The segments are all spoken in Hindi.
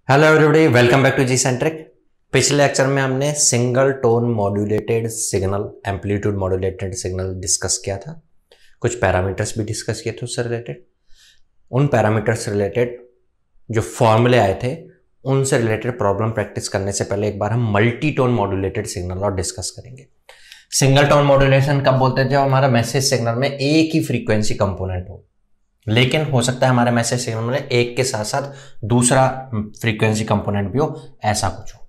Hello everybody, welcome back to G centric. पिछले लेक्चर में हमने single tone modulated signal, amplitude modulated signal discuss किया था। कुछ पैरामीटर्स भी डिस्कस किए थे उससे रिलेटेड। उन पैरामीटर्स से रिलेटेड जो फॉर्मूले आए थे उनसे रिलेटेड प्रॉब्लम प्रैक्टिस करने से पहले एक बार हम मल्टी टोन मॉड्यूलेटेड सिग्नल और डिस्कस करेंगे। सिंगल टोन मॉड्यूलेशन कब बोलते हैं? जब हमारा मैसेज सिग्नल में एक ही फ्रीक्वेंसी कंपोनेंट हो, लेकिन हो सकता है हमारे मैसेज सिग्नल में एक के साथ साथ दूसरा फ्रीक्वेंसी कंपोनेंट भी हो, ऐसा कुछ हो।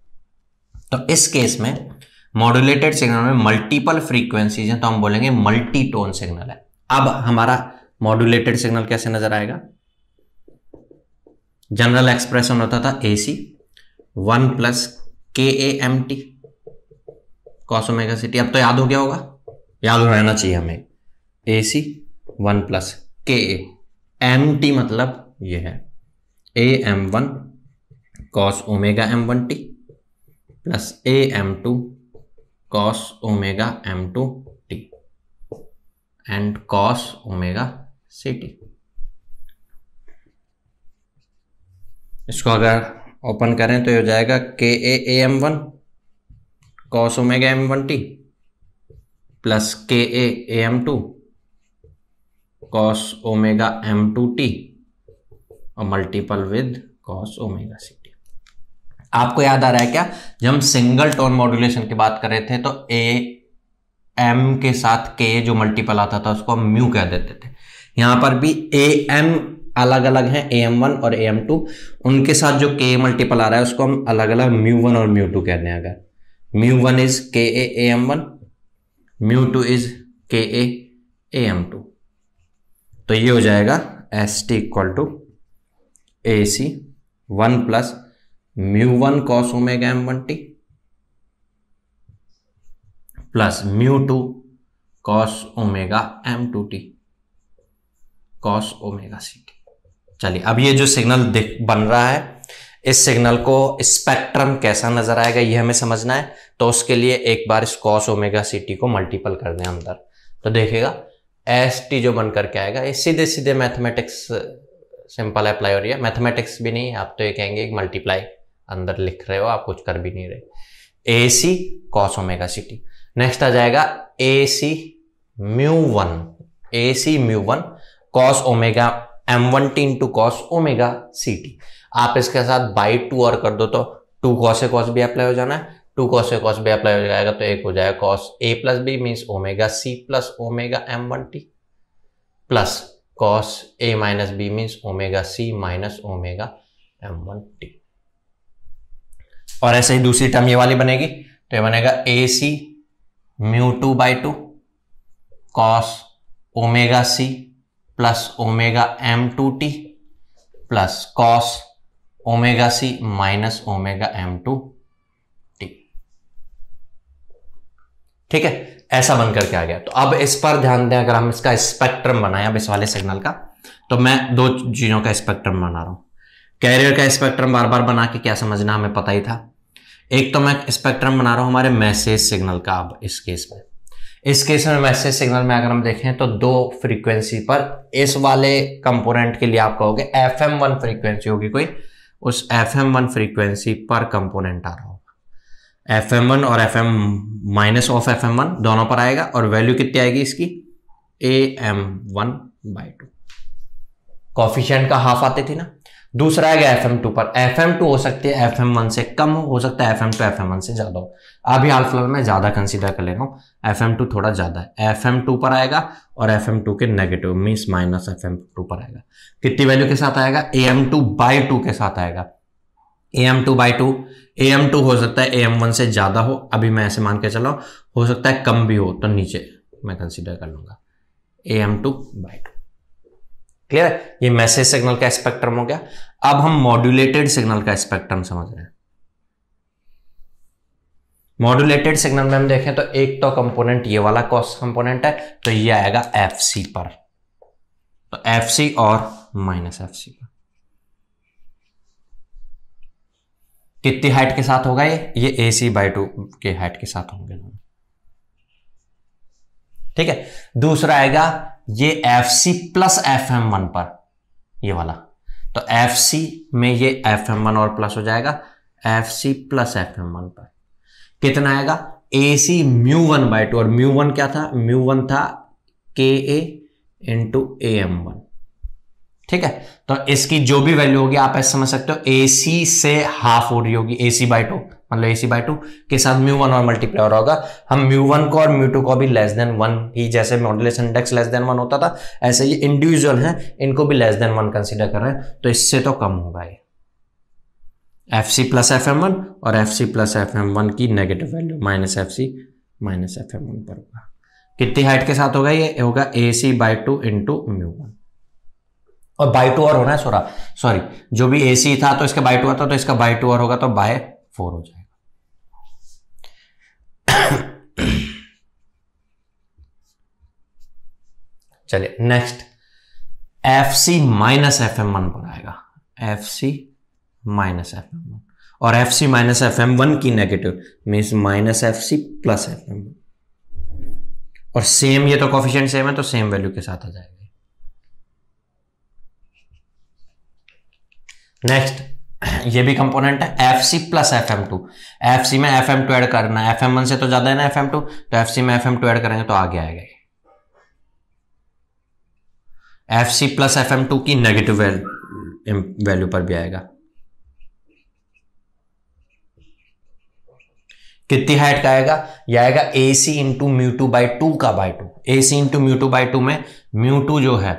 तो इस केस में मॉड्यूलेटेड सिग्नल में मल्टीपल फ्रीक्वेंसीज हैं, तो हम बोलेंगे मल्टी टोन सिग्नल है। अब हमारा मॉड्यूलेटेड सिग्नल कैसे नजर आएगा? जनरल एक्सप्रेशन होता था AC 1 + KAMT cos omega CT। अब तो याद हो गया होगा, याद रहना चाहिए हमें। AC 1 + KA MT मतलब ये है AM1 cos omega M1T plus AM2 cos omega M2T and cos omega CT। इसको अगर ओपन करें तो ये हो जाएगा KAAM1 cos omega M1T plus KAAM2 cos omega M2T और multiple with cos omega CT। आपको याद आ रहा है क्या? जब हम सिंगल टोन मॉड्यूलेशन की बात कर रहे थे तो AM के साथ K जो मल्टीपल आता था उसको हम म्यू कह देते थे। यहां पर भी AM अलग अलग हैं, AM1 और AM2। उनके साथ जो K मल्टीपल आ रहा है उसको हम अलग अलग μ1 और μ2 कहते हैं। अगर μ1 इज KAAM1, μ2 इज KAAM2, तो ये हो जाएगा ST = AC 1 + μ1 cos omega M1T plus μ2 cos omega M2T cos omega CT। चलिए, अब ये जो सिग्नल बन रहा है, इस सिग्नल को स्पेक्ट्रम कैसा नजर आएगा ये हमें समझना है। तो उसके लिए एक बार इस cos ओमेगा CT को मल्टीपल कर दें अंदर, तो देखिएगा ST जो बनकर के आएगा। ये सीधे सीधे मैथमेटिक्स सिंपल अप्लाई हो रही है। मैथमेटिक्स भी नहीं, आप तो ये कहेंगे मल्टीप्लाई अंदर लिख रहे हो, आप कुछ कर भी नहीं रहे। AC cos omega CT। Next आ जाएगा AC μ1 cos omega M1T into cos omega CT। आप इसके साथ बाई 2 और कर दो तो 2 cos A cos B apply हो जाना है। 2 cos A cos B apply हो जाएगा तो एक हो जाएगा cos A + B means omega C plus omega M1T plus cos A - B means omega C minus omega M1T। और ऐसे ही दूसरी टर्म ये वाली बनेगी, तो ये बनेगा AC μ2/2 cos omega C plus omega M2T plus cos omega C minus omega M2T। ठीक है, ऐसा बनकर के आ गया। तो अब इस पर ध्यान दें, अगर हम इसका स्पेक्ट्रम बनाएं अब इस वाले सिग्नल का, तो मैं दो चीजों का स्पेक्ट्रम बना रहा हूं। कैरियर का स्पेक्ट्रम बार बार बना के क्या समझना हमें पता ही था। एक तो मैं स्पेक्ट्रम बना रहा हूं हमारे मैसेज सिग्नल का। अब इस केस में मैसेज सिग्नल में अगर हम देखें तो दो फ्रीक्वेंसी पर, इस वाले कंपोनेंट के लिए आप कहोगे FM1 फ्रीक्वेंसी होगी कोई, उस FM1 फ्रीक्वेंसी पर कंपोनेंट आ रहा होगा। FM1 और FM-(-) दोनों पर आएगा और वैल्यू कितनी आएगी इसकी? AM1/2। कॉफिशिएंट का हाफ आती थी ना। दूसरा आएगा FM2 पर। FM2 हो सकती है FM1 से कम हो सकता है FM2 FM1 से ज्यादा हो। अभी हाल फिलहाल मैं ज्यादा कंसीडर कर ले रहा हूं, FM2 थोड़ा ज्यादा है। FM2 पर आएगा और FM2 के नेगेटिव मीन्स माइनस FM2 पर आएगा। कितनी वैल्यू के साथ आएगा? AM2/2 के साथ आएगा। AM2/2, AM2 हो सकता है AM1 से ज्यादा हो, अभी मैं ऐसे मान के चला हूं, हो सकता है कम भी हो, तो नीचे मैं कंसीडर कर लूंगा AM2/2। क्लियर है? ये मैसेज सिग्नल का स्पेक्ट्रम हो गया। अब हम मॉड्यूलेटेड सिग्नल का स्पेक्ट्रम समझ रहे हैं। मॉड्यूलेटेड सिग्नल में हम देखें तो एक तो कंपोनेंट ये वाला कॉस कंपोनेंट है, तो ये आएगा FC पर, तो FC और -FC पर। कितनी हाइट के साथ होगा ये AC/2 के हाइट के साथ होंगे। ठीक है। दूसरा आएगा ये FC प्लस FM1 पर, ये वाला, तो तो एफ सी में ये एफ एम वन और प्लस हो जाएगा, F C plus F M one पर कितना आएगा, A C mu one by two, और म्यू वन क्या था, म्यू वन था के A into A M one. ठीक है, तो इसकी जो भी वैल्यू होगी आप ऐसे समझ सकते हो, ए सी से हाफ हो रही होगी, ए सी बाई टू, मतलब ए सी बाई टू के साथ म्यू वन और मल्टीप्लाई होगा। हम म्यू वन को और म्यू टू को भी लेस देन वन ही, जैसे modulation index less than one होता था, ऐसे ये इंडिविजुअल है, इनको भी लेस देन वन कंसीडर कर रहे हैं, तो इससे तो कम होगा ये F C plus F M one, और F C plus F M one की negative value minus F C minus F M one पर होगा। कितनी हाइट के साथ होगा, ये होगा A C by two into mu one, और बाई टू और होना है, सॉरी जो भी ए सी था तो इसका बाई टू आता, तो इसका बाई टू और होगा तो बाय 4 हो जाएगा। चलिए next, F C minus F M one पर आएगा, F C minus F M one, और F C minus F M one की negative means minus F C plus F M one, और सेम ये तो कोफिशिएंट सेम है तो सेम वैल्यू के साथ आ जाएगा। नेक्स्ट, ये भी कंपोनेंट है, F C plus F M two, F C में एफ एम टू ऐड करना है, एफ एम वन से तो ज्यादा है ना एफ एम टू, तो एफ सी में एफ एम टू ऐड करेंगे तो आगे आएगा F C plus F M two की नेगेटिव वैल्यू पर भी आएगा। कितनी हाइट का आएगा, यह आएगा A C into mu two by two का by two, A C into mu two by two में म्यू टू जो है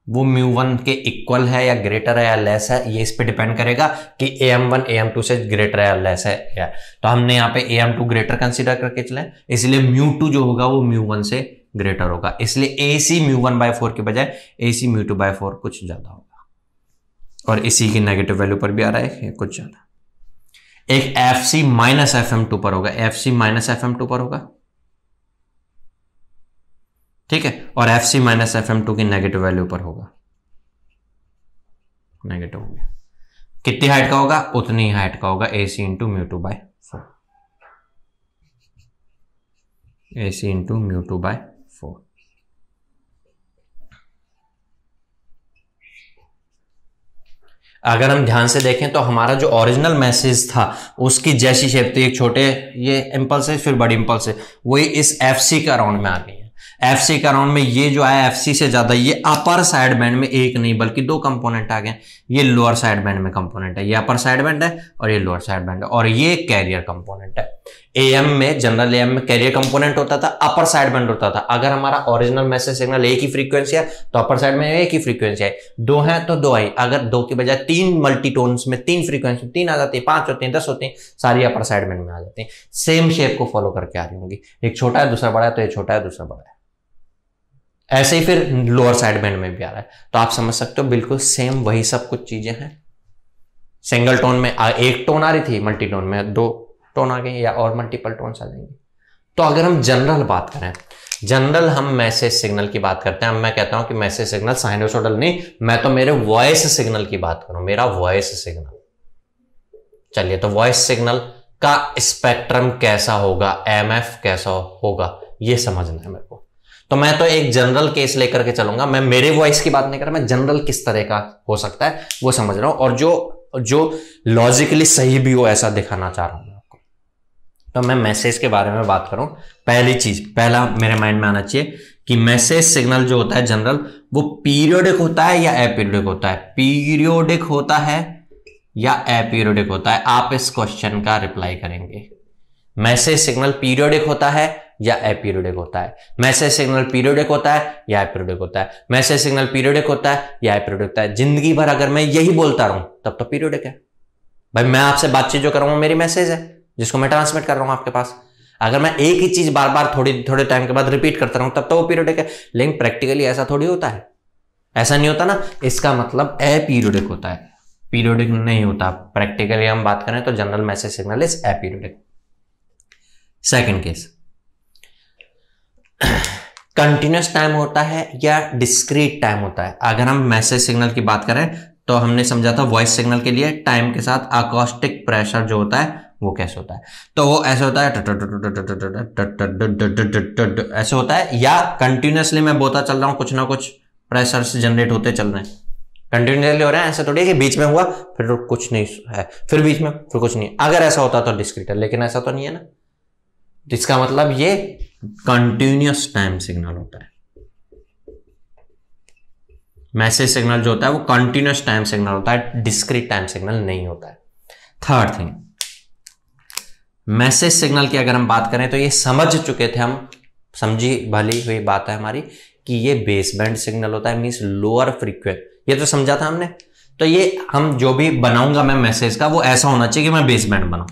वो म्यू वन के इक्वल है या ग्रेटर है या लेस है, ये इस पे डिपेंड करेगा कि A M one A M two से ग्रेटर है या लेस है या, तो हमने यहाँ पे A M two greater consider करके चले, इसलिए म्यू टू जो होगा वो म्यू वन से ग्रेटर होगा, इसलिए ए C mu one by four के बजाय ए C mu two by four कुछ ज्यादा होगा, और इसी की नेगेटिव वैल्यू पर भी आ रहा है कुछ ज्यादा। एक F C minus F M two पर होगा, F C minus F M two पर होगा, ठीक है, और F C minus F M two की नेगेटिव वैल्यू पर होगा, नेगेटिव हो गया। कितनी हाइट का होगा, उतनी हाइट का होगा, A C into mu two by four, A C into mu two by four. अगर हम ध्यान से देखें तो हमारा जो ओरिजिनल मैसेज था उसकी जैसी शेप थी, एक छोटे ये इंपल्स है फिर बड़ी इंपल्स है, वही इस एफ सी का राउंड में आ गई है। एफ सी का राउंड में ये जो आया एफ सी से ज्यादा, ये अपर साइड बैंड में एक नहीं बल्कि दो कंपोनेंट आ गए, ये लोअर साइड बैंड में कंपोनेंट है, ये अपर साइड बैंड है और ये लोअर साइड बैंड है, और ये कैरियर कंपोनेंट है। एएम में जनरल एएम में कैरियर कंपोनेंट होता था, अपर साइड बैंड होता था। अगर हमारा ओरिजिनल मैसेज सिग्नल एक ही फ्रीक्वेंसी है तो अपर साइड में एक ही फ्रीक्वेंसी है, दो है तो दो आई, अगर दो की बजाय तीन मल्टीटोन्स में तीन फ्रीक्वेंसी तीन आ जाती है, 5 होती है 10 होती है, सारी अपर साइड बैंड में आ जाती है, सेम शेप को फॉलो करके आ रही होंगी, एक छोटा है दूसरा बड़ा है तो ये छोटा है दूसरा बड़ा है, ऐसे ही फिर लोअर साइड बैंड में भी आ रहा है। तो आप समझ सकते हो बिल्कुल सेम वही सब कुछ चीजें हैं। सिंगल टोन में एक टोन आ रही थी, मल्टी टोन में 2 टोन आ गए या और मल्टीपल टोन्स आ जाएंगे। तो अगर हम जनरल बात करें, जनरल हम मैसेज सिग्नल की बात करते हैं, मैं कहता हूं कि मैसेज सिग्नल साइनोसॉइडल नहीं, मैं तो मेरे वॉइस सिग्नल की बात करूं, मेरा वॉइस सिग्नल। चलिए, तो वॉइस सिग्नल का स्पेक्ट्रम कैसा होगा, एमएफ कैसा होगा, ये समझना है मेरे को। तो मैं तो एक जनरल केस लेकर के चलूंगा, मैं मेरे वॉइस की बात नहीं कर रहा, मैं जनरल किस तरह का हो सकता है वो समझ रहा हूं, और जो लॉजिकली सही भी हो ऐसा दिखाना चाह रहा हूं मैं आपको। तो मैं मैसेज के बारे में बात करूं, पहला मेरे माइंड में आना चाहिए कि मैसेज सिग्नल जो होता है जनरल, वो पीरियोडिक होता है या अपीरियोडिक होता है, पीरियोडिक होता है या अपीरियोडिक होता है। आप इस क्वेश्चन का रिप्लाई करेंगे, मैसेज सिग्नल पीरियोडिक होता है या अपीरियोडिक होता है, मैसेज सिग्नल पीरियोडिक होता है या अपीरियोडिक होता है, मैसेज सिग्नल पीरियोडिक होता है या अपीरियोडिक होता है। जिंदगी भर अगर मैं यही बोलता रहूं तब तो पीरियोडिक है भाई, मैं आपसे बातचीत जो कर रहा हूं मेरी मैसेज है जिसको मैं ट्रांसमिट कर रहा हूं आपके पास। अगर मैं एक ही चीज बार बार थोड़े टाइम के बाद रिपीट करता रहूं तब तो वो पीरियोडिक है, लेकिन प्रैक्टिकली ऐसा थोड़ी होता है, ऐसा नहीं होता ना, इसका मतलब अपीरियोडिक होता है, पीरियोडिक नहीं होता। प्रैक्टिकली हम बात करें तो general message signal is aperiodic. Second case, continuous time होता है या डिस्क्रीट टाइम होता है। अगर हम मैसेज सिग्नल की बात करें तो हमने समझा था वॉइस सिग्नल के लिए टाइम के साथ अकॉस्टिक प्रेशर जो होता है वो कैसे होता है, तो वो ऐसे होता है, ऐसे होता है, या कंटिन्यूसली मैं बोलता चल रहा हूं, कुछ ना कुछ प्रेशर से जनरेट होते चल रहे हैं, कंटिन्यूसली हो रहा है, ऐसा थोड़ी है कि बीच में हुआ फिर कुछ नहीं है, फिर बीच में फिर कुछ नहीं। अगर ऐसा होता तो डिस्क्रीट है, लेकिन ऐसा तो नहीं है ना, जिसका मतलब ये कंटिन्यूस टाइम सिग्नल होता है। मैसेज सिग्नल जो होता है वो कंटिन्यूस टाइम सिग्नल होता है, डिस्क्रीट टाइम सिग्नल नहीं होता है। थर्ड थिंग, मैसेज सिग्नल की अगर हम बात करें तो ये समझ चुके थे हम, समझी भली हुई बात है हमारी कि ये बेस बैंड सिग्नल होता है, मींस लोअर फ्रीक्वेंसी, ये तो समझा था हमने। तो ये हम जो भी बनाऊंगा मैं मैसेज का, वो ऐसा होना चाहिए कि मैं बेस बैंड बनाऊं,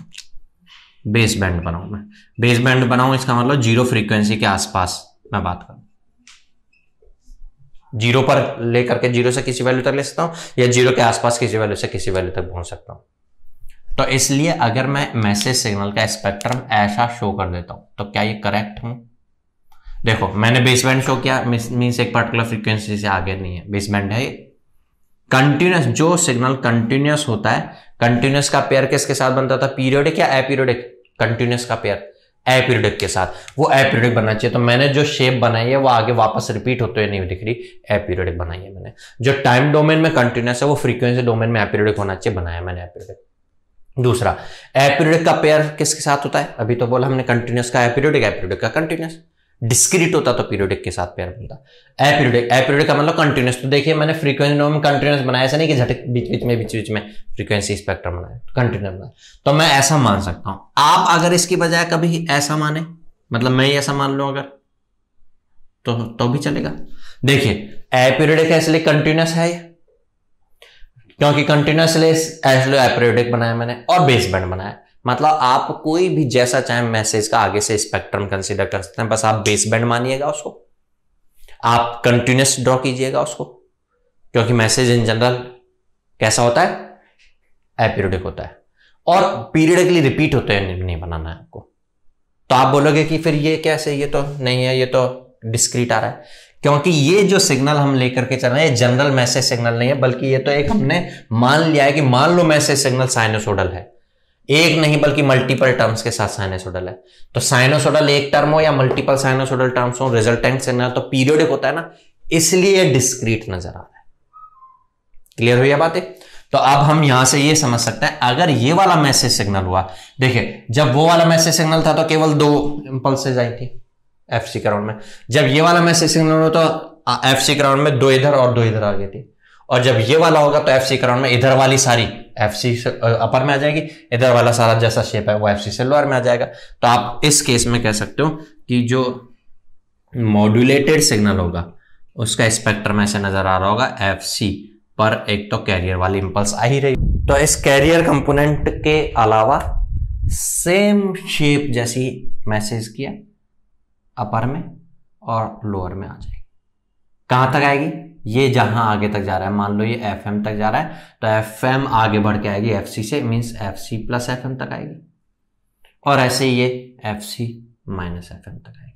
बेस बैंड बनाऊं, मैं बेस बैंड बनाऊं, इसका मतलब जीरो फ्रीक्वेंसी के आसपास मैं बात करूं, जीरो पर लेकर के जीरो से किसी वैल्यू तक ले सकता हूं, या जीरो के आसपास किसी वैल्यू से किसी वैल्यू तक पहुंच सकता हूं। तो इसलिए अगर मैं मैसेज सिग्नल का स्पेक्ट्रम ऐसा शो कर देता हूं तो क्या ये करेक्ट हूं? देखो मैंने बेस बैंड शो किया, मींस एक पर्टिकुलर फ्रीक्वेंसी से आगे नहीं है, बेस बैंड है ये। कंटिन्यूस जो सिग्नल कंटिन्यूस होता है, कंटिन्यूस का पेयर किसके साथ बनता था, पीरियोडिक या एपीरियोडिक? कंटिन्यूस का पेयर एपीरियोडिक के साथ, वो एपीरियोडिक बनना चाहिए। तो मैंने जो शेप बनाई है वो आगे वापस रिपीट होते हुए नहीं दिख रही, एपीरियोडिक बनाई है मैंने। जो टाइम डोमेन में कंटिन्यूस है वो फ्रीक्वेंसी डोमेन में एपीरियोडिक होना चाहिए, बनाया मैंने एपीरियोडिक। दूसरा, एपीरियोडिक का पेयर किसके साथ होता है? अभी तो बोला हमने कंटिन्यूस का एपीरियोडिक, एपीरियोडिक का कंटिन्यूस। डिस्क्रीट होता तो पीरियोडिक के साथ पेयर बनता। एपीरियोडिक, एपीरियोडिक का मतलब कंटिन्यूस। तो देखिए मैंने फ्रीक्वेंसी डोमेन कंटिन्यूस बनाया, ऐसा नहीं कि झटक बीच बीच में फ्रीक्वेंसी स्पेक्ट्रम बनाया, कंटिन्यूस बनाया। तो मैं ऐसा मान सकता हूं। आप अगर इसकी बजाय कभी ऐसा माने, मतलब मैं ऐसा मान लूं अगर, तो भी चलेगा। देखिए एपीरियोडिक है इसलिए कंटिन्यूस है, क्योंकि कंटिन्यूसली एपीरियोडिक बनाया मैंने और बेस बैंड बनाया। मतलब आप कोई भी जैसा चाहे मैसेज का आगे से स्पेक्ट्रम कंसीडर कर सकते हैं, बस आप बेस बैंड मानिएगा उसको, आप कंटिन्यूस ड्रॉ कीजिएगा उसको, क्योंकि मैसेज इन जनरल कैसा होता है, एपीरियोडिक होता है और पीरियडिकली रिपीट होते हैं, नहीं बनाना है आपको। तो आप बोलोगे कि फिर ये कैसे, ये तो नहीं है, ये तो डिस्क्रीट आ रहा है, क्योंकि ये जो सिग्नल हम लेकर के चल रहे हैं ये जनरल मैसेज सिग्नल नहीं है, बल्कि ये तो एक हमने मान लिया है कि मान लो मैसेज सिग्नल साइनोसोडल है, एक नहीं बल्कि मल्टीपल टर्म्स के साथ साइनोसोडल है। तो साइनोसोडल एक टर्म हो या मल्टीपल साइनोसोडल टर्म्स हो, रिजल्टेंट सिग्नल तो पीरियोडिक होता है ना, इसलिए डिस्क्रीट नजर आ रहा है। क्लियर हुई बात है? तो अब हम यहां से ये समझ सकते हैं, अगर ये वाला मैसेज सिग्नल हुआ, देखिए जब वो वाला मैसेज सिग्नल था तो केवल दो इंपल्सेज आई थी एफसी क्राउन में, जब ये वाला मैसेज सिग्नल हो तो एफसी क्राउन में दो इधर और दो इधर आ गई थी, और जब ये वाला होगा तो एफसी क्राउन में इधर वाली सारी एफसी अपर में आ जाएगी, इधर वाला सारा जैसा शेप है वो एफसी से लोअर में आ जाएगा। तो आप इस केस में कह सकते हो कि जो मॉड्यूलेटेड सिग्नल होगा उसका स्पेक्ट्रम ऐसे नजर आ रहा होगा, एफसी पर एक तो कैरियर वाली इंपल्स आ ही रही, तो इस कैरियर कंपोनेंट के अलावा सेम शेप जैसी मैसेज किया अपर में और लोअर में आ जाएगी। कहां तक आएगी? ये जहां आगे तक जा रहा है, मान लो ये एफएम तक जा रहा है तो एफएम आगे बढ़ के आएगी एफसी से, मींस एफसी प्लस एफएम तक आएगी, और ऐसे ये एफसी माइनस एफएम तक आएगी।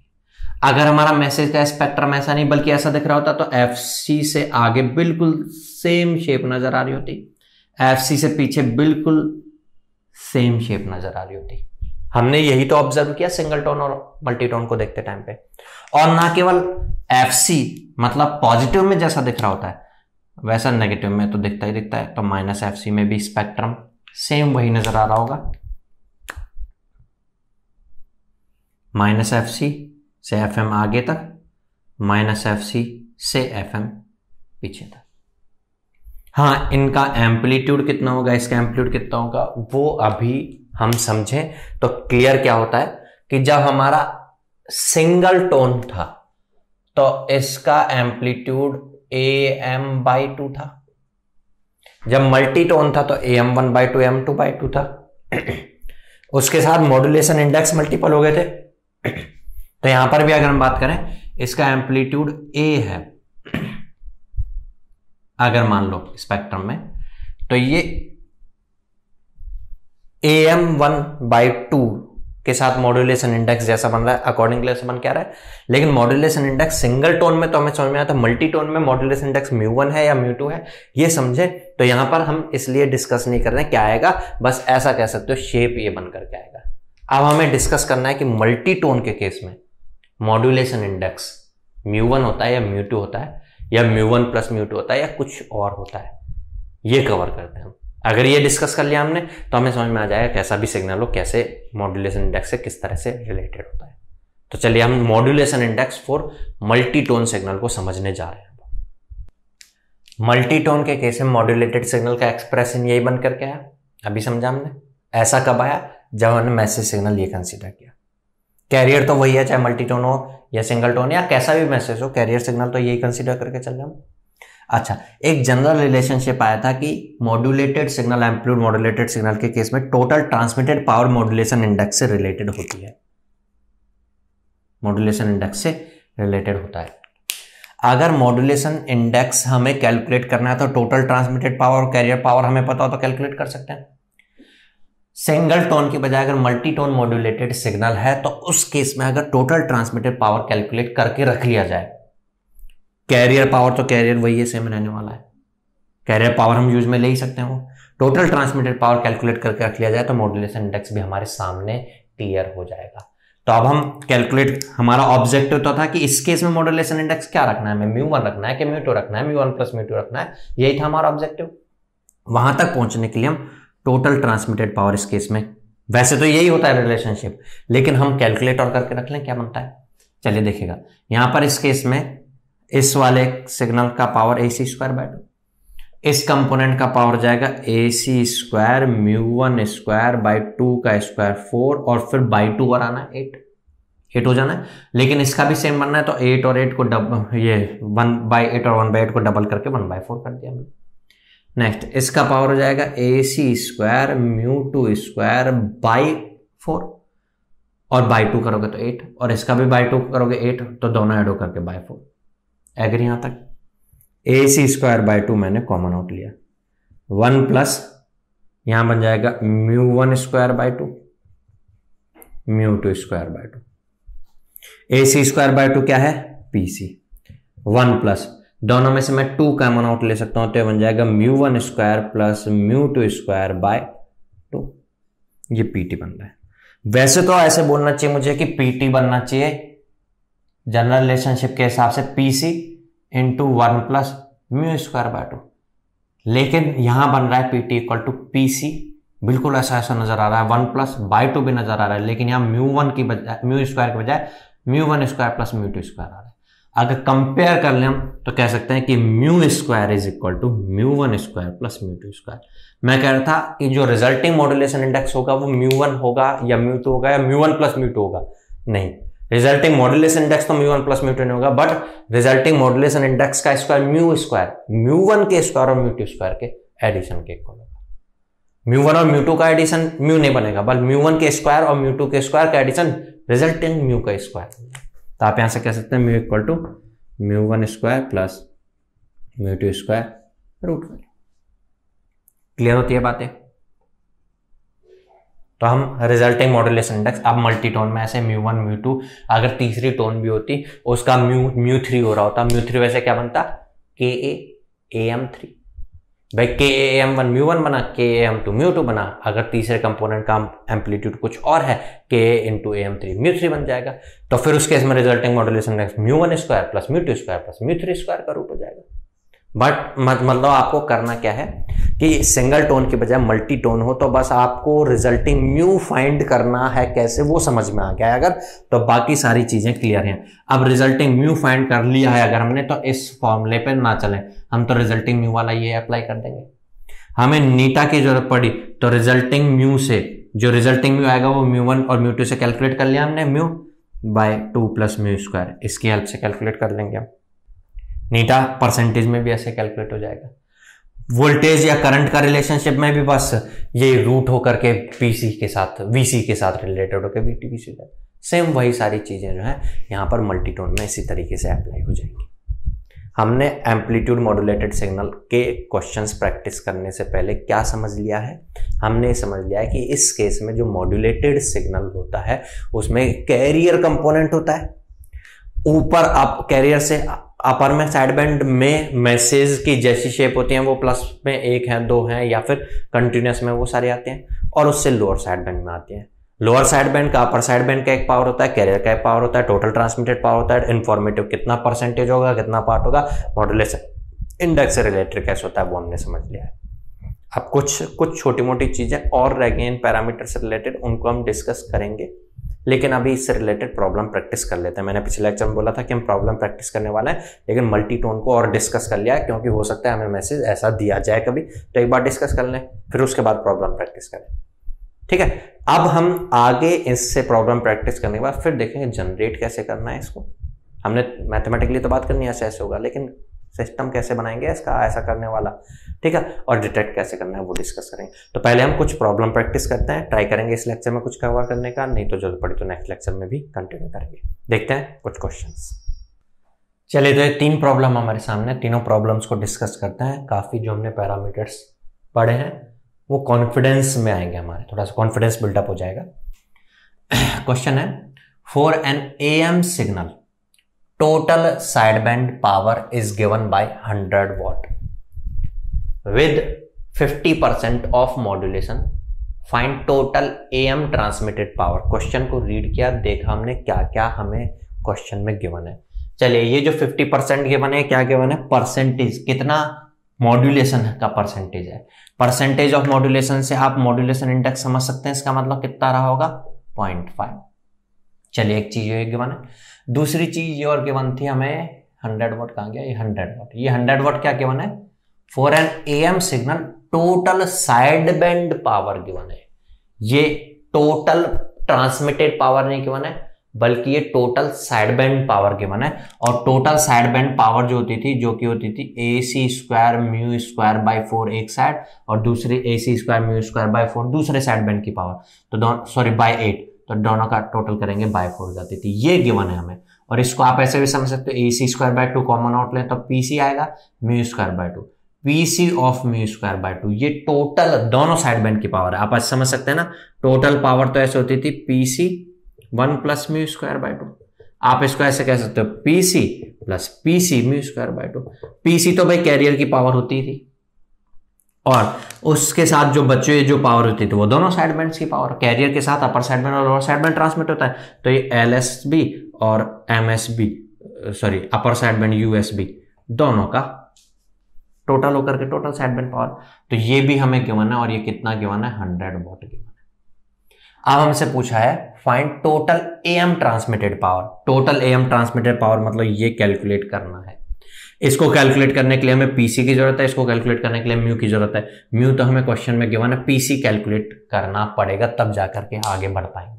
अगर हमारा मैसेज का स्पेक्ट्रम ऐसा नहीं बल्कि ऐसा दिख रहा होता तो एफसी से आगे बिल्कुल सेम शेप नजर आ रही होती, एफसी से पीछे बिल्कुल सेम शेप नजर आ रही होती। हमने यही तो ऑब्जर्व किया सिंगल टोन और मल्टीटोन को देखते टाइम पे। और ना केवल एफसी मतलब पॉजिटिव में जैसा दिख रहा होता है वैसा नेगेटिव में तो दिखता ही दिखता है, तो माइनस एफसी में भी स्पेक्ट्रम सेम वही नजर आ रहा होगा, माइनस एफसी से एफएम आगे तक, माइनस एफसी से एफएम पीछे तक। हाँ, इनका एम्पलीट्यूड कितना होगा, इसका एम्पलीट्यूड कितना होगा वो अभी हम समझें तो क्लियर क्या होता है कि जब हमारा सिंगल टोन था तो इसका एम्पलीट्यूड AM/2 था, जब मल्टी टोन था तो AM1/2 AM2/2 था, उसके साथ मॉड्यूलेशन इंडेक्स मल्टीपल हो गए थे। तो यहां पर भी अगर हम बात करें इसका एम्पलीट्यूड A है अगर मान लो स्पेक्ट्रम में, तो ये AM1/2 के साथ मॉड्यूलेशन इंडेक्स जैसा बन रहा है, अकॉर्डिंगली ऐसा बन क्या रहा है। लेकिन मॉड्यूलेशन इंडेक्स सिंगल टोन में तो हमें समझ में आया था, मल्टी टोन में मॉड्यूलेशन इंडेक्स μ1 है या μ2 है, ये समझे। तो यहां पर हम इसलिए डिस्कस नहीं कर रहे हैं क्या आएगा, बस ऐसा कह सकते हो शेप ये बनकर के आएगा। अब हमें डिस्कस करना है कि मल्टी टोन के केस में मॉड्यूलेशन इंडेक्स μ1 होता है या μ2 होता है, या μ1 + μ2 होता है, या कुछ और होता है। ये कवर करते हैं हम। अगर ये डिस्कस कर लिया हमने तो हमें समझ में आ जाएगा कैसा भी सिग्नल हो कैसे मॉड्यूलेशन इंडेक्स से किस तरह से रिलेटेड होता है। तो चलिए हम modulation index for multitone signal को समझने जा रहे हैं। मल्टीटोन के केस में मॉड्यूलेटेड सिग्नल का एक्सप्रेशन यही बन करके आया, अभी समझा हमने। ऐसा कब आया? जब हमने मैसेज सिग्नल ये कंसीडर किया। कैरियर तो वही है, चाहे मल्टीटोन हो या सिंगल टोन या कैसा भी मैसेज हो, कैरियर सिग्नल तो यही कंसीडर करके चल रहे हम। अच्छा, एक जनरल रिलेशनशिप आया था कि modulated signal amplitude modulated signal के केस में total transmitted power modulation index से रिलेटेड होती है, मॉड्यूलेशन इंडेक्स से रिलेटेड होता है। अगर मॉड्यूलेशन इंडेक्स हमें कैलकुलेट करना है तो टोटल ट्रांसमिटेड पावर और कैरियर पावर हमें पता हो तो कैलकुलेट कर सकते हैं। सिंगल टोन की बजाय अगर मल्टी टोन मॉड्यूलेटेड सिग्नल है तो उस केस में अगर टोटल ट्रांसमिटेड पावर कैलकुलेट करके रख लिया जाए, कैरियर पावर तो कैरियर वही है, सेम रहने वाला है, कैरियर पावर हम यूज में ले ही सकते हैं। वो टोटल ट्रांसमिटेड पावर कैलकुलेट करके रख लिया जाए तो मॉड्यूलेशन इंडेक्स भी हमारे सामने क्लियर हो जाएगा। तो अब हम कैलकुलेट, हमारा ऑब्जेक्टिव तो था कि इस केस में मॉड्यूलेशन इंडेक्स क्या रखना है, हमें μ1 रखना है कि μ2 रखना है, μ1 प्लस μ2 रखना है, यही था हमारा ऑब्जेक्टिव। वहां तक पहुंचने के लिए हम टोटल ट्रांसमिटेड पावर इस केस में, वैसे तो यही होता है रिलेशनशिप, लेकिन हम कैलकुलेट और करके रख लें क्या बनता है। चलिए देखिएगा, यहां पर इस केस में इस वाले सिग्नल का पावर AC²/2, इस कंपोनेंट का पावर जाएगा AC² μ1² का स्क्वायर 4 और फिर बाई 2 और आना है 8 हो जाना है। लेकिन इसका भी सेम बनना है तो 8 और 8 को डबल, ये 1/8 और 1/8 को डबल करके 1/4 कर दिया हमने। नेक्स्ट इसका पावर हो जाएगा AC² μ2² 4 और बाई 2 करोगे तो 8 और इसका भी बाई 2 करोगे 8, तो दोनों ऐड करके बाई 4। एग्री यहां तक? AC²/2 मैंने कॉमन आउट लिया, 1 प्लस यहां बन जाएगा μ1²/2 μ2²/2। AC²/2 क्या है? PC। 1 प्लस दोनों में से मैं 2 कॉमन आउट ले सकता हूं तो बन जाएगा μ1² प्लस μ2²/2। ये PT बन रहा है। वैसे तो ऐसे बोलना चाहिए मुझे कि PT बनना चाहिए जनरल रिलेशनशिप के हिसाब से PC इंटू 1 प्लस μ²/2, लेकिन यहां बन रहा है PT = PC। बिल्कुल ऐसा नजर आ रहा है, 1 प्लस बाई 2 भी नजर आ रहा है, लेकिन यहां μ1 की बजाय μ² के बजाय μ1² प्लस μ2² आ रहा है। अगर कंपेयर कर लें हम तो कह सकते हैं कि μ² = μ1² प्लस μ2²। मैं कह रहा था कि जो रिजल्टिंग मॉड्यूलेशन इंडेक्स होगा वो μ1 होगा या μ2 होगा या μ1 प्लस μ2 होगा। नहीं, रिजल्टिंग मॉड्यूलेशन इंडेक्स तो μ1 प्लस μ2 नहीं होगा, बट रिजल्टिंग मॉड्यूलेशन इंडेक्स का स्क्वायर μ² के स्क्वायर और μ2² के एडिशन के इक्वल होगा। μ1 और μ2 का एडिशन μ नहीं बनेगा, बल्कि μ1 के स्क्वायर और μ2 के स्क्वायर का एडिशन रिजल्टिंग μ का स्क्वायर। तो आप यहां से कह सकते हैं μ = μ1² प्लस μ2² रूट। क्लियर होती है बातें? तो हम रिजल्टिंग मॉड्यूलेशन इंडेक्स, अब मल्टी टोन में ऐसे μ1 μ2, अगर तीसरी टोन भी होती उसका μ3 हो रहा होता, μ3 वैसे क्या बनता? KA-AM3। भाई KA-AM1 μ1 बना, KA-AM2 μ2 बना। अगर तीसरे कंपोनेंट का एम्पलीट्यूड कुछ और है, KA×AM3 μ3 बन जाएगा। तो फिर उस केस में resulting modulation index μ1² plus μ2² plus μ3² का रूट हो जाएगा। बट मतलब आपको करना क्या है कि सिंगल टोन की बजाय मल्टी टोन हो तो बस आपको रिजल्टिंग म्यू फाइंड करना है, कैसे वो समझ में आ गया अगर, तो बाकी सारी चीजें क्लियर हैं। अब रिजल्टिंग म्यू फाइंड कर लिया है अगर हमने, तो इस फॉर्मूले पे ना चलें, हम तो रिजल्टिंग म्यू वाला ये अप्लाई कर देंगे। हमें नीटा की जरूरत पड़ी तो रिजल्टिंग म्यू से जो रिजल्टिंग म्यू आएगा वो μ1 और μ2 से कैलकुलेट कर लिया हमने, μ/2 प्लस μ², इसकी हेल्प से कैलकुलेट कर लेंगे हम। नीटा परसेंटेज में भी ऐसे कैलकुलेट हो जाएगा। वोल्टेज या करंट का रिलेशनशिप में भी बस ये रूट होकर के पीसी के साथ वीसी के साथ रिलेटेड होकर वीटीवीसी हो जाए। सेम वही सारी चीजें जो है यहाँ पर मल्टीटोन में इसी तरीके से अप्लाई हो जाएंगी। हमने एम्पलीट्यूड मॉड्यूलेटेड सिग्नल के क्वेश्चंस प्रैक्टिस करने से पहले क्या समझ लिया है? हमने समझ लिया है कि इस केस में जो मॉड्यूलेटेड सिग्नल होता है उसमें कैरियर कंपोनेंट होता है। ऊपर आप कैरियर से अपर में साइड बैंड में मैसेज की जैसी शेप होती है वो प्लस में 1 है 2 है या फिर कंटिन्यूस में वो सारे आते हैं, और उससे लोअर साइड बैंड में आते हैं। लोअर साइड बैंड का अपर साइड बैंड का एक पावर होता है, कैरियर का एक पावर होता है, टोटल ट्रांसमिटेड पावर होता है, इन्फॉर्मेटिव कितना परसेंटेज होगा, कितना पार्ट होगा, मॉड्यूलेशन इंडेक्स से रिलेटेड कैसे होता है वो हमने समझ लिया है। अब कुछ छोटी मोटी चीजें और रह गई इन पैरामीटर से रिलेटेड, उनको हम डिस्कस करेंगे, लेकिन अभी इससे रिलेटेड प्रॉब्लम प्रैक्टिस कर लेते हैं। मैंने पिछले लेक्चर में बोला था कि हम प्रॉब्लम प्रैक्टिस करने वाले हैं, लेकिन मल्टी टोन को और डिस्कस कर लिया है, क्योंकि हो सकता है हमें मैसेज ऐसा दिया जाए कभी, तो एक बार डिस्कस कर लें, फिर उसके बाद प्रॉब्लम प्रैक्टिस करें। ठीक है, अब हम आगे इससे प्रॉब्लम प्रैक्टिस करने के बाद फिर देखेंगे जनरेट कैसे करना है इसको। हमने मैथमेटिकली तो बात करनी है ऐसे ऐसे होगा, लेकिन सिस्टम कैसे बनाएंगे इसका ऐसा करने वाला, ठीक है, और डिटेक्ट कैसे करना है वो डिस्कस करेंगे। तो पहले हम कुछ प्रॉब्लम प्रैक्टिस करते हैं, ट्राई करेंगे इस लेक्चर में कुछ कवर करने का, नहीं तो जरूरत पड़ी तो नेक्स्ट लेक्चर में भी कंटिन्यू करेंगे। देखते हैं कुछ क्वेश्चंस। चलिए, तो ये 3 प्रॉब्लम हमारे सामने, तीनों प्रॉब्लम्स को डिस्कस करते हैं। काफी जो हमने पैरामीटर्स पढ़े हैं वो कॉन्फिडेंस में आएंगे, हमारे थोड़ा सा कॉन्फिडेंस बिल्डअप हो जाएगा। क्वेश्चन है, for an AM signal total sideband power is given by 100 watt with 50% of modulation. Find total AM transmitted power. Question को रीड किया, देखा हमने क्या क्या हमें क्वेश्चन में गिवन है। चलिए, ये जो 50% गिवन है, क्या गिवन है? परसेंटेज, कितना मॉड्यूलेशन का परसेंटेज है। परसेंटेज ऑफ मॉड्यूलेशन से आप मॉड्यूलेशन इंडेक्स समझ सकते हैं, इसका मतलब कितना रहा होगा? 0.5। चलिए, एक चीज ये गिवन है। दूसरी चीज ये और गिवन थी हमें, 100 वाट कहाँ गया? ये 100 वाट। ये 100 वाट क्या गिवन है? For an AM signal total side band power given है। ये टोटल ट्रांसमिटेड पावर नहीं गिवन है, बल्कि ये total side band power given है। और टोटल साइड बैंड पावर जो होती थी, जो कि होती थी AC² μ² / 4 एक साइड, और दूसरी AC² μ² / 4 दूसरे साइड बैंड की पावर, तो / 8, तो दोनों का टोटल करेंगे / 4 हो जाती थी। ये गिवन है हमें। और इसको आप ऐसे भी समझ सकते हो, AC² / 2 कॉमन आउट लें तो PC आएगा μ² / 2, PC ऑफ μ² / 2। ये टोटल दोनों साइड बैंड की पावर है। आप आज समझ सकते हैं ना, टोटल पावर तो ऐसे होती थी PC 1 + μ² / 2। आप इसको ऐसे कह सकते हो PC + PC μ² / 2। PC तो भाई कैरियर की पावर होती थी, और उसके साथ जो बच्चे जो पावर होती थी वो दोनों साइड बैंड्स की पावर। कैरियर के साथ अपर साइड बैंड और लोअर साइड बैंड ट्रांसमिट होता है, तो ये LSB और MSB, sorry upper side band USB, दोनों का टोटल होकर के टोटल साइड बैंड पावर। तो ये भी हमें गिवन है, और ये कितना गिवन है? 100 वाट गिवन है। अब हमसे पूछा है find total AM transmitted power. Total AM transmitted power मतलब ये कैलकुलेट करना है। इसको कैलकुलेट करने के लिए हमें PC की जरूरत है, इसको कैलकुलेट करने के लिए म्यू की जरूरत है। म्यू तो हमें क्वेश्चन में गिवन है, PC कैलकुलेट करना पड़ेगा, तब जाकर के आगे बढ़ पाएंगे।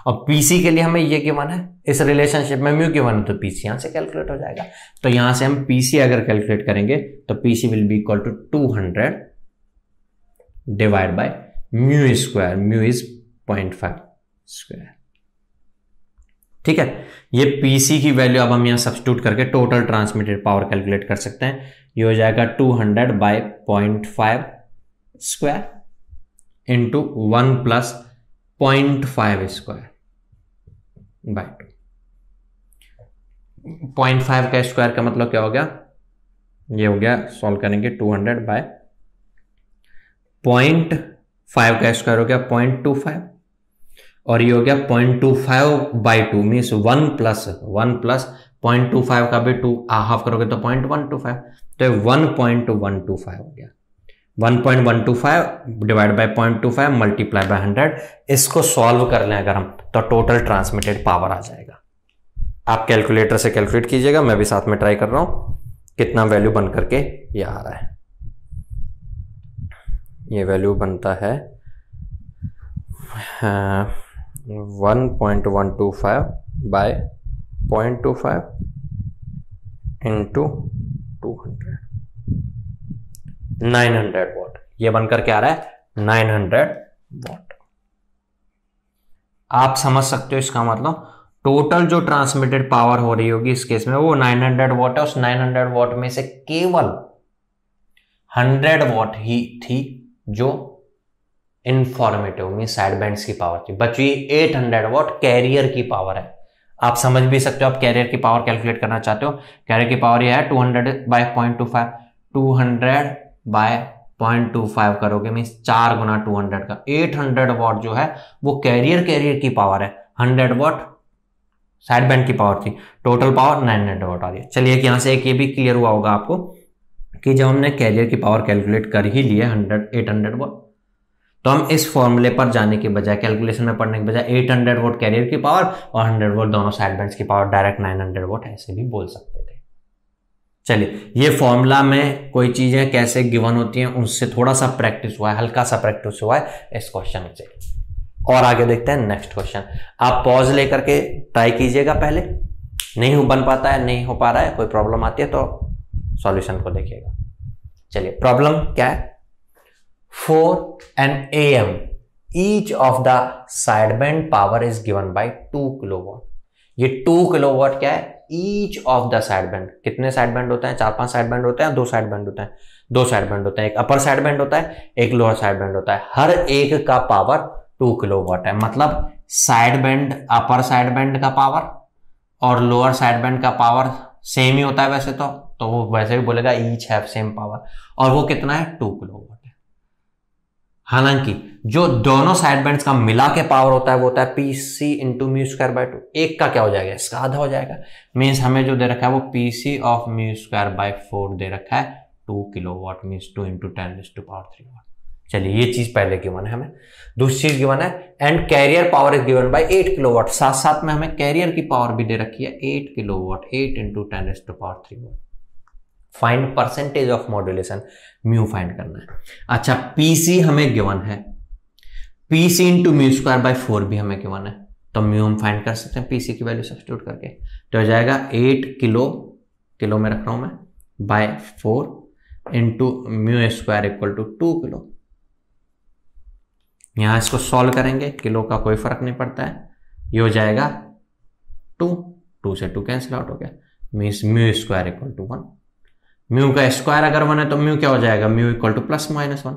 और PC के लिए हमें ये गिवन है, इस रिलेशनशिप में म्यू गिवन है, तो PC यहां से कैलकुलेट हो जाएगा। तो यहां से हम PC अगर कैलकुलेट करेंगे तो PC will be equal to 200 divide by μ², mu is 0.5²। ठीक है, ये PC की वैल्यू अब हम यहां सब्स्टिट्यूट करके टोटल ट्रांसमिटेड पावर कैलकुलेट कर सकते हैं। ये हो जाएगा 200 / 0.5² इंटू 1 + 0.5² / 2। 0.5 का स्क्वायर का मतलब क्या हो गया? ये हो गया, सॉल्व करेंगे 200 / 0.5 का स्क्वायर हो गया 0.25, और ये हो गया 0.25/2 मीन्स 1 + 0.25 का भी 2 हाफ करोगे तो 0.125, तो 1.125 हो गया। 1.125 डिवाइड बाय 0.25 मल्टीप्लाई बाय 100। इसको सॉल्व कर लें अगर हम, तो टोटल ट्रांसमिटेड पावर आ जाएगा। आप कैलकुलेटर से कैलकुलेट कीजिएगा, मैं भी साथ में ट्राई कर रहा हूं कितना वैल्यू बन करके ये आ रहा है। ये वैल्यू बनता है 1.125 बाय 0.25 इंटू 200, 900 वाट। ये बनकर के आ रहा है 900 वाट। आप समझ सकते हो इसका मतलब टोटल जो ट्रांसमिटेड पावर हो रही होगी इस केस में वो 900 वाट है। उस 900 वाट में से केवल 100 वाट ही थी जो इंफॉर्मेटिव मीन साइड बैंड्स की पावर थी। बची 800 वाट कैरियर की पावर है। आप समझ भी सकते हो, आप कैरियर की पावर कैलकुलेट करना चाहते हो, कैरियर की पावर यह है 200 बाय 0.25, 200 बाय 0.25 करोगे मीन 4 गुना 200 का 800 वाट जो है वो कैरियर की पावर है। 100 वाट साइड बैंड की पावर थी, टोटल पावर 900 वाट आ रही है। चलिए यहां से एक ये भी क्लियर हुआ होगा आपको कि जब हमने कैरियर की पावर कैलकुलेट कर ही लिए 800 वोल्ट, तो हम इस फॉर्मूले पर जाने के बजाय, कैलकुलेशन में पढ़ने के बजाय 800 वोल्ट कैरियर की पावर और 100 वोल्ट दोनों साइड बैंड्स की पावर डायरेक्ट 900 वोल्ट ऐसे भी बोल सकते थे। चलिए, ये फॉर्मूला में कोई चीजें कैसे गिवन होती हैं उनसे थोड़ा सा प्रैक्टिस हुआ है, हल्का सा प्रैक्टिस हुआ है इस क्वेश्चन से। और आगे देखते हैं नेक्स्ट क्वेश्चन। आप पॉज लेकर के ट्राई कीजिएगा, पहले नहीं हो बन पाता है, नहीं हो पा रहा है, कोई प्रॉब्लम आती है तो सॉल्यूशन को देखिएगा। चलिए, प्रॉब्लम क्या है? For an AM, each of the sideband power is given by 2 kilowatt. ये 2 किलोवाट क्या है? Each of the sideband, कितने साइडबैंड होते हैं? 4-5 साइडबैंड होते हैं, 2 साइडबैंड होते हैं, 2 साइडबैंड होते हैं, एक अपर साइडबैंड होता है, एक लोअर साइडबैंड होता है। हर एक का पावर 2 किलोवाट है। मतलब साइडबैंड, अपर साइडबैंड का पावर और लोअर साइडबैंड का पावर सेम ही होता है वैसे तो वो वैसे भी बोलेगा ईच हैव सेम पावर, और वो कितना है? 2 किलोवाट है। हालांकि जो दोनों साइड बैंड्स का मिला के पावर होता है वो होता है PC into mu square bye 2। एक का क्या हो जाएगा? इसका आधा हो जाएगा। मीन्स हमें जो दे रखा है वो PC of mu square by 4 दे रखा है 2 किलोवाट, मीन्स 2 इंटू 10⁻³ वाट। चलिए, ये चीज पहले गिवन है हमें। दूसरी चीज गिवन है and carrier power is given by 8 kilowatt. साथ साथ में हमें कैरियर की पावर भी दे रखी है 8 kilowatt, 8 into 10⁻³ watt. Find percentage of modulation, mu find करना है। अच्छा, PC हमें गिवन है, PC into mu square by 4 भी हमें गिवन है, तो म्यू हम फाइंड कर सकते हैं PC की वैल्यू सब्स्टिट्यूट करके। तो हो जाएगा 8 किलो में रख रहा हूं मैं, by 4 into mu square equal to 2 kilo. यहां इसको सॉल्व करेंगे, किलो का कोई फर्क नहीं पड़ता है, ये हो जाएगा 2 से 2 कैंसिल आउट हो गया, means mu square equal to 1। Mu का स्क्वायर अगर 1 है तो म्यू क्या हो जाएगा? Mu equal to +-1।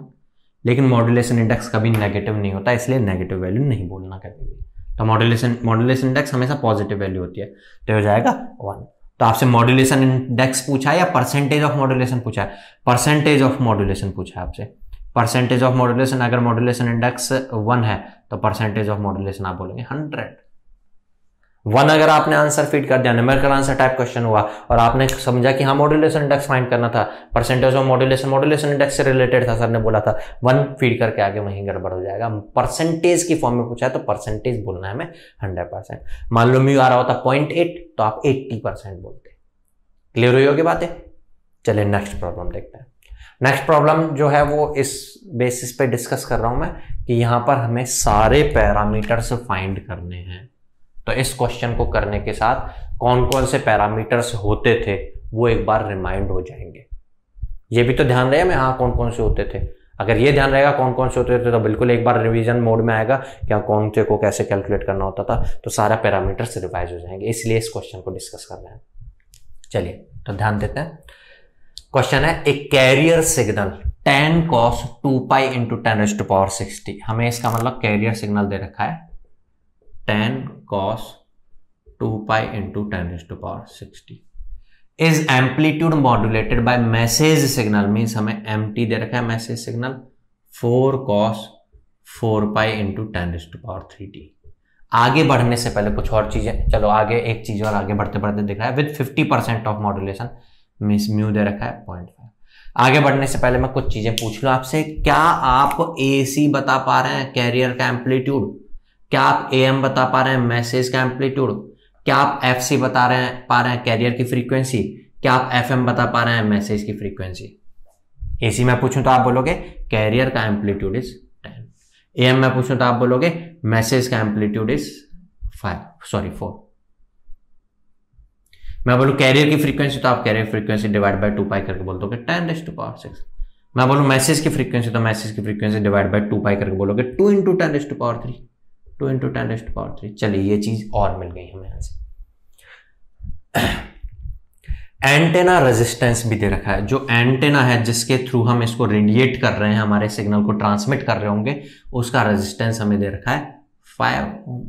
लेकिन मॉड्यूलेशन इंडेक्स कभी नेगेटिव नहीं होता, इसलिए नेगेटिव वैल्यू नहीं बोलना कभी भी। तो मॉड्यूलेशन इंडेक्स हमेशा पॉजिटिव वैल्यू होती है, तो हो जाएगा 1। तो आपसे मॉड्यूलेशन इंडेक्स पूछा है या परसेंटेज ऑफ मॉड्यूलेशन पूछा है? परसेंटेज ऑफ मॉड्यूलेशन पूछा है आपसे। परसेंटेज ऑफ मॉड्यूलेशन, अगर मॉड्यूलेशन इंडेक्स 1 है तो परसेंटेज ऑफ मॉड्यूलेशन आप बोलेंगे 100। 1 अगर आपने आंसर फीड कर दिया, न्यूमेरिकल आंसर टाइप क्वेश्चन हुआ और आपने समझा कि हाँ मॉड्यूलेशन इंडेक्स फाइंड करना था, परसेंटेज ऑफ मॉड्यूलेशन इंडेक्स से रिलेटेड था, सर ने बोला था, 1 फीड करके आगे वहीं गड़बड़ हो जाएगा। परसेंटेज की फॉर्म में पूछा है तो परसेंटेज बोलना है हमें 100%। मान लो म्यू आ रहा होता 0.8 तो आप 80% बोलते। क्लियर हुई होगी बातें? चलिए नेक्स्ट प्रॉब्लम देखते हैं। नेक्स्ट प्रॉब्लम जो है वो इस बेसिस पे डिस्कस कर रहा हूं मैं कि यहां पर हमें सारे पैरामीटर्स फाइंड करने हैं। तो इस क्वेश्चन को करने के साथ कौन कौन से पैरामीटर्स होते थे वो एक बार रिमाइंड हो जाएंगे। ये भी तो ध्यान रहे मैं, हाँ कौन कौन से होते थे। अगर ये ध्यान रहेगा कौन कौन से होते थे तो बिल्कुल एक बार रिवीजन मोड में आएगा क्या कौन से को कैसे कैलकुलेट करना होता था, तो सारा पैरामीटर्स रिवाइज हो जाएंगे। इसलिए इस क्वेश्चन को डिस्कस कर रहे हैं। चलिए तो ध्यान देते हैं। क्वेश्चन है ए कैरियर सिग्नल 10 cos 2π इंटू 10⁻60। हमें इसका मतलब कैरियर सिग्नल दे रखा है 10 cos 2π into 10⁻60 is amplitude modulated by message signal. Means हमें एमटी दे रखा है message signal 4 cos 4π into 10⁻3t। आगे बढ़ने से पहले कुछ और चीजें, चलो आगे एक चीज और आगे बढ़ते बढ़ते दिख रहा है with 50% of modulation, means mu दे रखा है 0.5। आगे बढ़ने से पहले मैं कुछ चीजें पूछ लूं आपसे। क्या आप AC बता पा रहे हैं कैरियर का एम्पलीट्यूड? क्या आप AM बता पा रहे हैं मैसेज का एम्पलीट्यूड? क्या आप FC बता पा रहे हैं कैरियर की फ्रीक्वेंसी? क्या आप FM बता पा रहे हैं मैसेज की फ्रीक्वेंसी? AC में पूछूं तो आप बोलोगे कैरियर का एम्पलीट्यूड इज 10। AM में पूछूं तो आप बोलोगे मैसेज का एम्पलीट्यूड इज 4। मैं बोलूं कैरियर की फ्रीक्वेंसी तो आप कैरियर फ्रीक्वेंसी डिवाइड बाय 2π करके बोल दोगे 10⁻6। मैं बोलूं मैसेज की फ्रीक्वेंसी तो मैसेज की फ्रीक्वेंसी डिवाइड बाय 2π करके बोलोगे 2 इंटू 10⁻3। 2 इंटू 10⁻3। चलिए ये चीज और मिल गई हमें यहां से। एंटेना रेजिस्टेंस भी दे रखा है। जो एंटेना है जिसके थ्रू हम इसको रेडिएट कर रहे हैं, हमारे सिग्नल को ट्रांसमिट कर रहे होंगे, उसका रेजिस्टेंस हमें दे रखा है 5 ओम।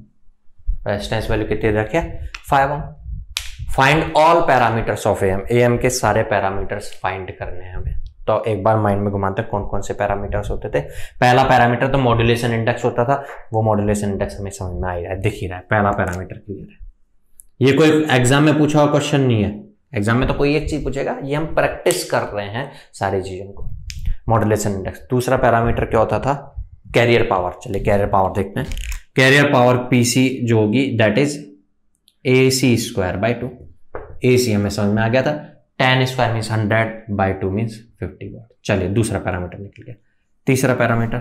रेजिस्टेंस वैल्यू कितनी दे रखी है? 5 ohm. Find all parameters of AM के सारे पैरामीटर्स फाइंड करने हैं हमें। तो एक बार माइंड में घुमाते हैं कौन कौन से पैरामीटर्स होते थे। पहला पैरामीटर तो मॉड्यूलेशन इंडेक्स होता था, वो मॉड्यूलेशन इंडेक्स हमें समझ में आ ही रहा है, दिख ही रहा है, पहला पैरामीटर क्लियर है। ये कोई एग्जाम में पूछा हुआ क्वेश्चन नहीं है, एग्जाम में तो कोई एक चीज पूछेगा, ये हम प्रैक्टिस कर रहे हैं सारी चीजों को। Modulation index. दूसरा पैरामीटर क्या होता था, कैरियर पावर। चलिए कैरियर पावर देखते हैं। कैरियर पावर पीसी जो होगी that is AC square by 2। AC हमें समझ में आ गया था, 10 स्क्वायर मीन्स 100/2 मीन्स 50 वाट। चलिए दूसरा पैरामीटर निकल गया। तीसरा parameter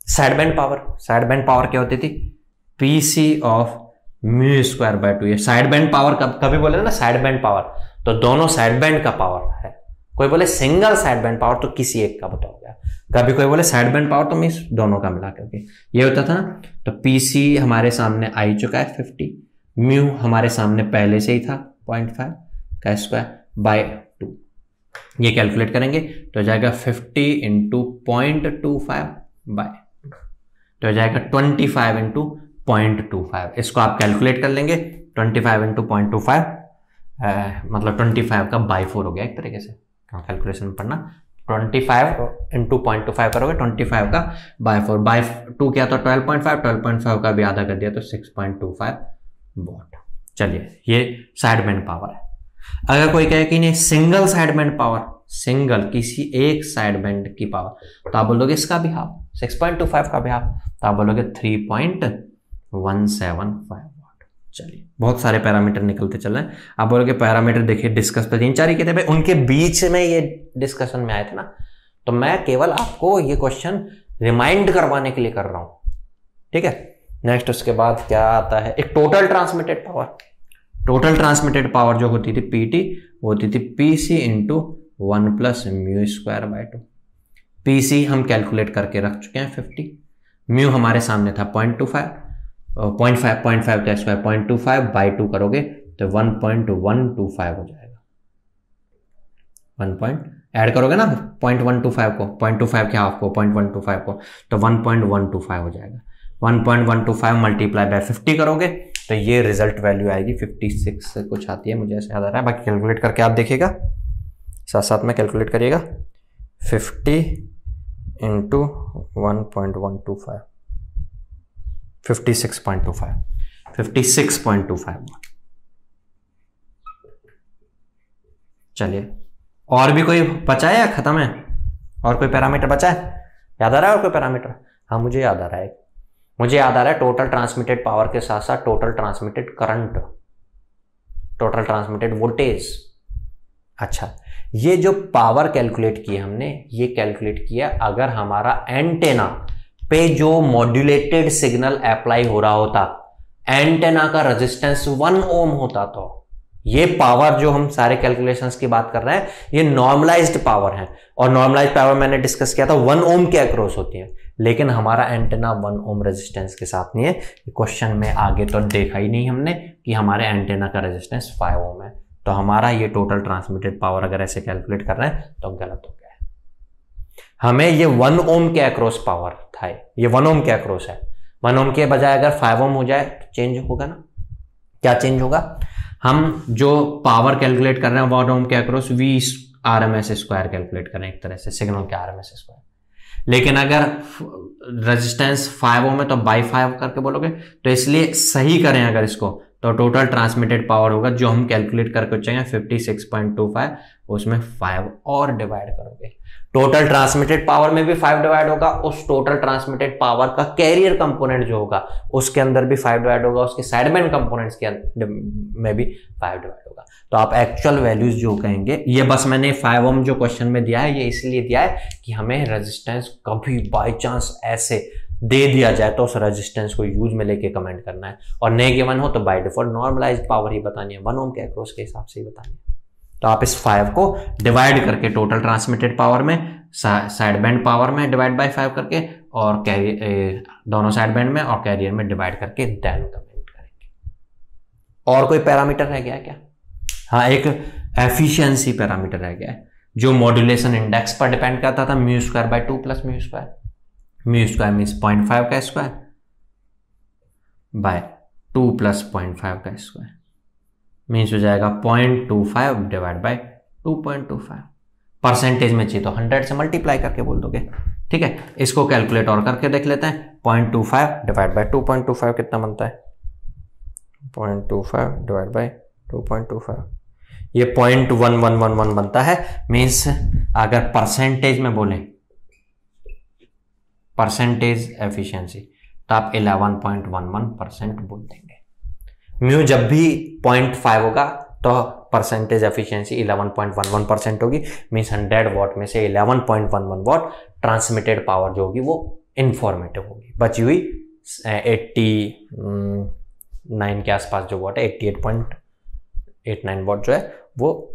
sideband power. Sideband power क्या होती थी, PC of mu square by 2। ये साइडबैंड पावर कभी बोले ना साइडबैंड पावर, तो दोनों साइडबैंड का पावर है। कोई बोले सिंगल साइडबैंड पावर तो किसी एक का बताओगे। कभी कोई बोले साइडबैंड पावर तो मीन्स दोनों का मिला करके ये होता था ना। तो PC हमारे सामने आ चुका है 50, म्यू हमारे सामने पहले से ही था 0.5 का स्क्वायर बाय 2। ये कैलकुलेट करेंगे तो हो जाएगा 50 इंटू 0.25 बाय 2, तो हो जाएगा 25 इंटू 0.25। इसको आप कैलकुलेट कर लेंगे। 25 इंटू 0.25 मतलब 25 का बाई 4 हो गया एक तरीके से। कैलकुलेशन पढ़ना, 25 इंटू 0.25 करोगे 25 का बाई 4, बाई 2 क्या था 12.5 का भी आधा कर दिया तो 6.25 वॉट। चलिए ये साइडबैंड पावर है। अगर कोई कहे कि नहीं सिंगल साइडबैंड पावर, सिंगल किसी एक साइडबैंड की पावर, तो आप बोलोगे इसका भी हाफ, 6.25 का भी हाफ, तो आप बोलोगे 3.175 वाट। चलिए बहुत सारे पैरामीटर निकलते चल रहे हैं। आप बोलोगे पैरामीटर देखिए डिस्कस पे 3-4 ही कहते हैं, उनके बीच में ये डिस्कशन में आए थे ना, तो मैं केवल आपको ये क्वेश्चन रिमाइंड करवाने के लिए कर रहा हूं, ठीक है। नेक्स्ट उसके बाद क्या आता है, एक total transmitted power. Total transmitted power जो होती थी PT, वो होती थी PC into 1 plus mu square bye 2। PC हम कैलकुलेट करके रख चुके हैं 50, म्यू हमारे सामने था 0.25 का स्क्वायर 0.25 बाई 2 करोगे तो 1.125 हो जाएगा। 1 ऐड करोगे ना 0.125 को, 0.25 के हाफ को, 0.125 को, तो 1.125 हो जाएगा। 1.125 मल्टीप्लाई बाय 50 करोगे तो ये रिजल्ट वैल्यू आएगी 56 से कुछ आती है, मुझे ऐसे याद आ रहा है। बाकी कैलकुलेट करके आप देखिएगा, साथ साथ में कैलकुलेट करिएगा। 50 इंटू 1.125 56.25 चलिए और भी कोई बचा है या खत्म है? और कोई पैरामीटर बचा है? याद आ रहा है और कोई पैरामीटर? हाँ मुझे याद आ रहा है, टोटल ट्रांसमिटेड पावर के साथ साथ total transmitted current, total transmitted voltage. अच्छा, ये जो पावर कैलकुलेट की हमने, ये कैलकुलेट किया अगर हमारा एंटेना पे जो मॉड्यूलेटेड सिग्नल अप्लाई हो रहा होता, एंटेना का रेजिस्टेंस 1 ओम होता, तो ये पावर जो हम सारे कैलकुलेशंस की बात कर रहे हैं ये नॉर्मलाइज्ड पावर है। और नॉर्मलाइज्ड पावर मैंने डिस्कस किया था 1 ओम के अक्रॉस होती है, लेकिन हमारा एंटेना 1 ओम रेजिस्टेंस के साथ नहीं है। क्वेश्चन में आगे तो देखा ही नहीं हमने कि हमारे एंटेना का रेजिस्टेंस 5 ओम है, तो हमारा ये टोटल ट्रांसमिटेड पावर अगर ऐसे कैलकुलेट कर रहे हैं तो गलत हो गया है। हमें ये 1 ओम के अक्रॉस पावर था, ये 1 ओम के अक्रॉस है। 1 ओम के बजाय अगर 5 ओम हो जाए तो चेंज होगा ना। क्या चेंज होगा? हम जो पावर कैलकुलेट कर रहे हैं 1 ओम के अक्रॉस VRMS स्क्वायर कैलकुलेट कर रहे हैं, एक तरह से सिग्नल के RMS स्क्वायर। लेकिन अगर रेजिस्टेंस 5 ओम है तो बाई 5 करके बोलोगे, तो इसलिए सही करें अगर इसको, तो टोटल ट्रांसमिटेड पावर होगा जो हम कैलकुलेट करके चाहिए 56.25, उसमें 5 और डिवाइड करोगे। टोटल ट्रांसमिटेड पावर में भी 5 डिवाइड होगा, उस टोटल ट्रांसमिटेड पावर का कैरियर कंपोनेंट जो होगा उसके अंदर भी 5 डिवाइड होगा, उसके साइडबैंड कंपोनेंट्स के में भी 5 डिवाइड होगा। तो आप एक्चुअल वैल्यूज जो कहेंगे, ये बस मैंने 5 ओम जो क्वेश्चन में दिया है ये इसलिए दिया है कि हमें रेजिस्टेंस कभी बाई चांस ऐसे दे दिया जाए तो उस रेजिस्टेंस को यूज में लेके कमेंट करना है, और नहीं गिवन हो तो बाय डिफॉल्ट नॉर्मलाइज्ड पावर ही बतानी है, 1 ओम के अक्रॉस के हिसाब से ही बतानी है। तो आप इस 5 को डिवाइड करके टोटल ट्रांसमिटेड पावर में, साइड बैंड पावर में डिवाइड बाय 5 करके, और कैरियर दोनों साइड बैंड में और कैरियर में डिवाइड करके देन कमेंट करेंगे। और कोई पैरामीटर रह गया क्या? हाँ, एक एफिशिएंसी पैरामीटर रह गया है जो मॉड्यूलेशन इंडेक्स पर डिपेंड करता था, mu square bye 2 plus mu square. Mu square means 0.5 का स्क्वायर बाय 2 प्लस 0.5 का स्क्वायर, मीन्स हो जाएगा 0.25 डिवाइड बाय 2.25। परसेंटेज में चाहिए तो 100 से मल्टीप्लाई करके बोल दोगे, ठीक है। इसको कैलकुलेट और करके देख लेते हैं। 0.25 डिवाइड बाय 2.25 कितना बनता है? 0.25 डिवाइड बाय 2.25 ये 0.1111 बनता है। मीन्स अगर परसेंटेज में बोलें, परसेंटेज एफिशिएंसी, तो आप 11.11% बोल देंगे। म्यू जब भी 0.5 होगा तो परसेंटेज एफिशिएंसी 11.11% होगी। मीन्स 100 वॉट में से 11.11 वॉट ट्रांसमिटेड पावर जो होगी वो इंफॉर्मेटिव होगी। बची हुई 89 के आसपास जो वॉट है, 88.89 वॉट जो है वो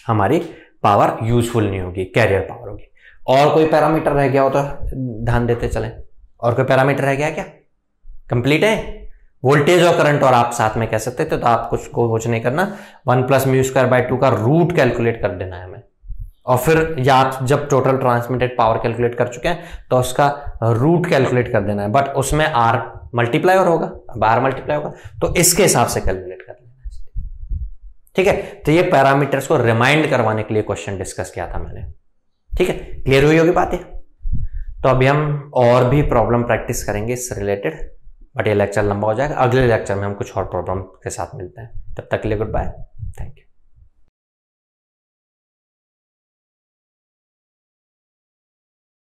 हमारी पावर यूजफुल नहीं होगी, कैरियर पावर होगी। और कोई पैरामीटर रह गया हो तो ध्यान देते चलें। और कोई पैरामीटर रह गया क्या? कंप्लीट है? वोल्टेज और करंट और आप साथ में कह सकते थे, तो आप कुछ नहीं करना, 1 प्लस म्यू स्क्वायर बाय 2 का रूट कैलकुलेट कर देना है हमें। और फिर या आप जब टोटल ट्रांसमिटेड पावर कैलकुलेट कर चुके हैं तो उसका रूट कैलकुलेट कर देना है, बट उसमें आर मल्टीप्लाई और होगा, अब आर मल्टीप्लाई होगा तो इसके हिसाब से कैलकुलेट कर लेना है। ठीक है, तो ये पैरामीटर्स को रिमाइंड करवाने के लिए क्वेश्चन डिस्कस किया था मैंने। ठीक है, क्लियर हुई होगी बात है? तो अभी हम और भी प्रॉब्लम प्रैक्टिस करेंगे इससे रिलेटेड, बट ये लेक्चर लंबा हो जाएगा। अगले लेक्चर में हम कुछ और प्रॉब्लम के साथ मिलते हैं। तब तक के लिए गुड बाय, थैंक यू।